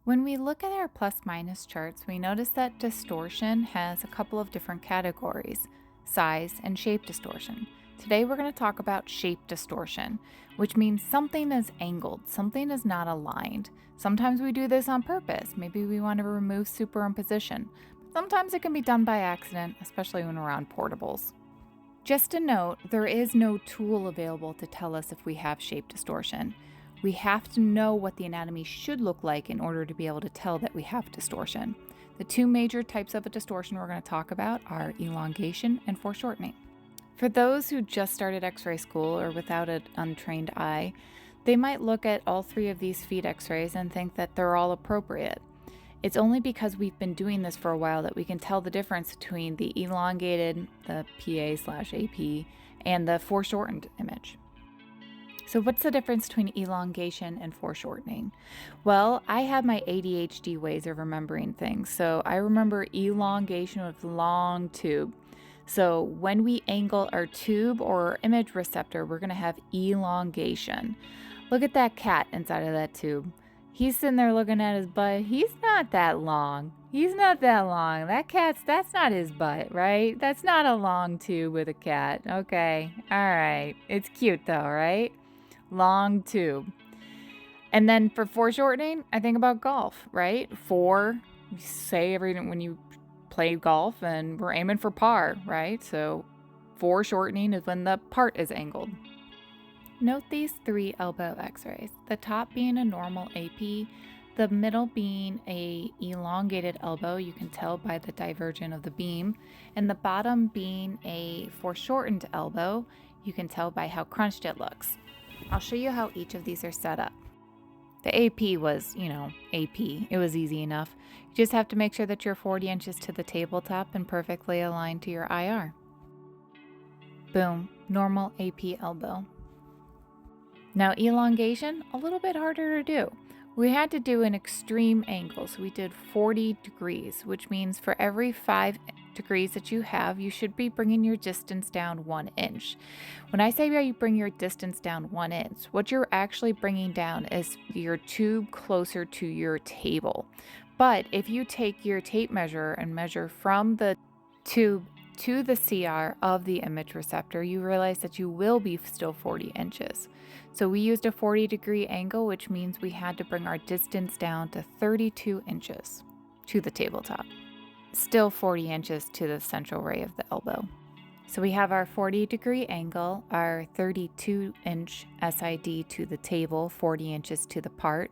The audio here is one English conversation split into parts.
When we look at our plus minus charts, we notice that distortion has a couple of different categories: size and shape distortion. Today we're going to talk about shape distortion, which means something is angled, something is not aligned. Sometimes we do this on purpose. Maybe we want to remove superimposition. But sometimes it can be done by accident, especially when we're on portables. Just a note, there is no tool available to tell us if we have shape distortion. We have to know what the anatomy should look like in order to be able to tell that we have distortion. The two major types of a distortion we're going to talk about are elongation and foreshortening. For those who just started x-ray school or without an untrained eye, they might look at all three of these feet x-rays and think that they're all appropriate. It's only because we've been doing this for a while that we can tell the difference between the elongated, the PA/AP, and the foreshortened image. So what's the difference between elongation and foreshortening? Well, I have my ADHD ways of remembering things. So I remember elongation with long tube. So when we angle our tube or our image receptor, we're going to have elongation. Look at that cat inside of that tube. He's sitting there looking at his butt. He's not that long. He's not that long. That's not his butt, right? That's not a long tube with a cat. Okay. All right. It's cute though, right? Long tube. And then for foreshortening, I think about golf, right? When you play golf and we're aiming for par, right? So foreshortening is when the part is angled. Note these three elbow x-rays, the top being a normal AP, the middle being a elongated elbow, you can tell by the divergence of the beam, and the bottom being a foreshortened elbow, you can tell by how crunched it looks. I'll show you how each of these are set up. The AP was, AP. It was easy enough. You just have to make sure that you're 40 inches to the tabletop and perfectly aligned to your IR. Boom, normal AP elbow. Now elongation, a little bit harder to do. We had to do an extreme angle, so we did 40 degrees, which means for every 5 degrees that you have, you should be bringing your distance down 1 inch. When I say you bring your distance down 1 inch, what you're actually bringing down is your tube closer to your table. But if you take your tape measure and measure from the tube to the CR of the image receptor, you realize that you will be still 40 inches. So we used a 40-degree angle, which means we had to bring our distance down to 32 inches to the tabletop. Still 40 inches to the central ray of the elbow. So we have our 40-degree angle, our 32-inch SID to the table, 40 inches to the part.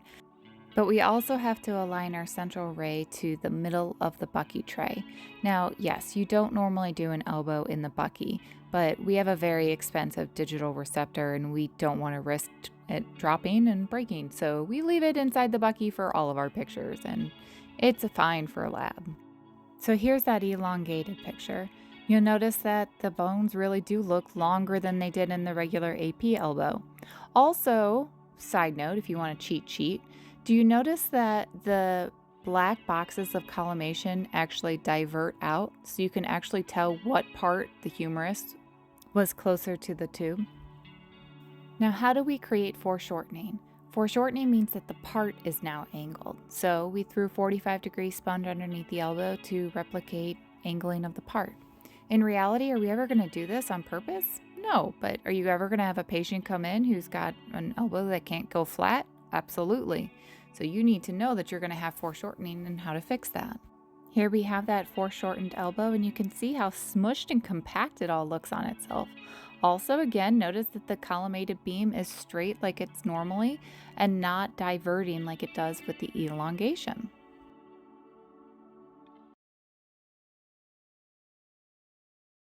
But we also have to align our central ray to the middle of the bucky tray. Now, yes, you don't normally do an elbow in the bucky, but we have a very expensive digital receptor and we don't want to risk it dropping and breaking. So we leave it inside the bucky for all of our pictures, and it's fine for a lab. So here's that elongated picture. You'll notice that the bones really do look longer than they did in the regular AP elbow. Also, side note, if you want to cheat, do you notice that the black boxes of collimation actually divert out, so you can actually tell what part, the humerus, was closer to the tube? Now, how do we create foreshortening? Foreshortening means that the part is now angled. So we threw 45-degree sponge underneath the elbow to replicate angling of the part. In reality, are we ever going to do this on purpose? No, but are you ever going to have a patient come in who's got an elbow that can't go flat? Absolutely. So you need to know that you're going to have foreshortening and how to fix that. Here we have that foreshortened elbow, and you can see how smushed and compact it all looks on itself. Also, again, notice that the collimated beam is straight like it's normally and not diverting like it does with the elongation.